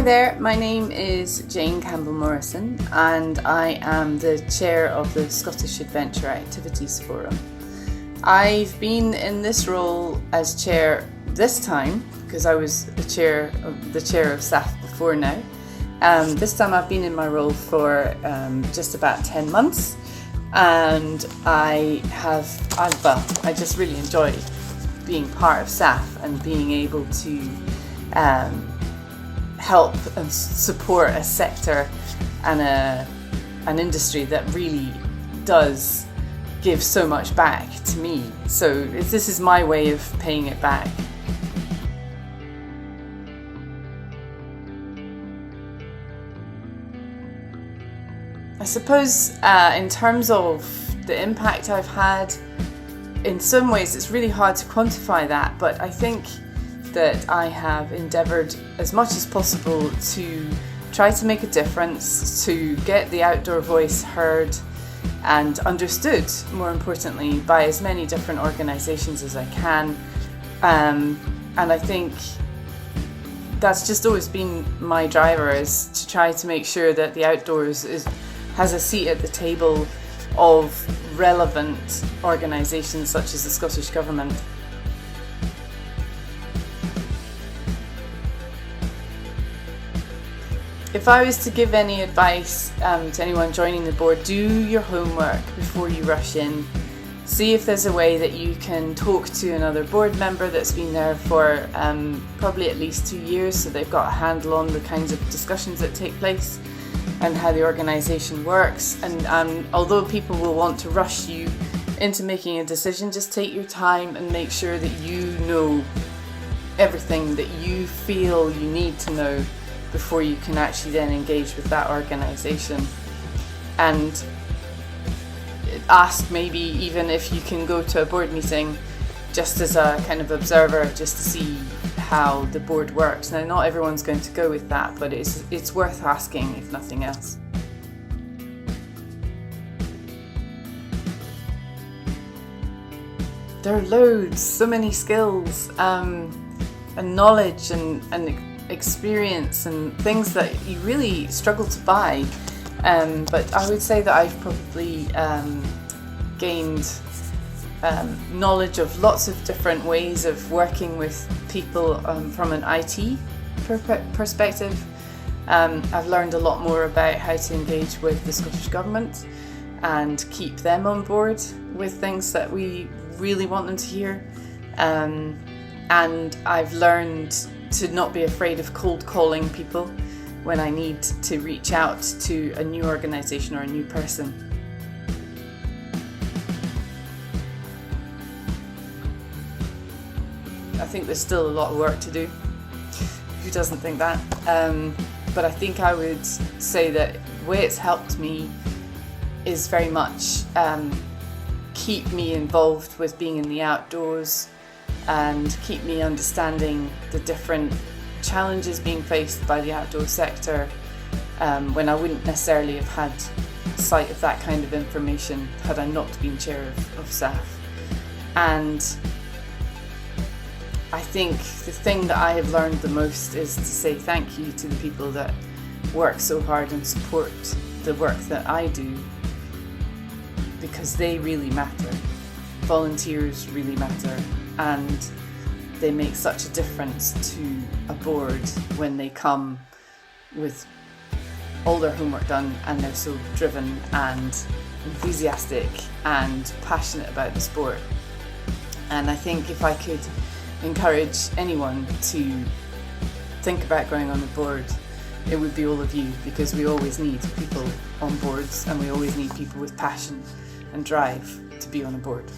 Hi there, my name is Jane Campbell Morrison and I am the chair of the Scottish Adventure Activities Forum. I've been in this role as chair this time because I was the chair of SAF before now. This time I've been in my role for just about 10 months and I just really enjoy being part of SAF and being able to help and support a sector and an industry that really does give so much back to me. So this is my way of paying it back. I suppose in terms of the impact I've had, in some ways it's really hard to quantify that, but I think that I have endeavoured as much as possible to try to make a difference, to get the outdoor voice heard and understood, more importantly, by as many different organisations as I can. And I think that's just always been my driver, is to try to make sure that the outdoors has a seat at the table of relevant organisations such as the Scottish Government. If I was to give any advice to anyone joining the board, do your homework before you rush in. See if there's a way that you can talk to another board member that's been there for probably at least 2 years, so they've got a handle on the kinds of discussions that take place and how the organisation works. And although people will want to rush you into making a decision, just take your time and make sure that you know everything that you feel you need to know before you can actually then engage with that organisation. And ask, maybe even if you can go to a board meeting just as a kind of observer, just to see how the board works. Now, not everyone's going to go with that, but it's worth asking if nothing else. There are loads, so many skills and knowledge and experience and things that you really struggle to buy, but I would say that I've probably gained knowledge of lots of different ways of working with people from an IT perspective. I've learned a lot more about how to engage with the Scottish Government and keep them on board with things that we really want them to hear, and I've learned to not be afraid of cold calling people when I need to reach out to a new organisation or a new person. I think there's still a lot of work to do. Who doesn't think that? But I think I would say that the way it's helped me is very much keep me involved with being in the outdoors and keep me understanding the different challenges being faced by the outdoor sector when I wouldn't necessarily have had sight of that kind of information had I not been chair of SAF. And I think the thing that I have learned the most is to say thank you to the people that work so hard and support the work that I do, because they really matter. Volunteers really matter, and they make such a difference to a board when they come with all their homework done and they're so driven and enthusiastic and passionate about the sport. And I think if I could encourage anyone to think about going on the board, it would be all of you, because we always need people on boards and we always need people with passion and drive to be on a board.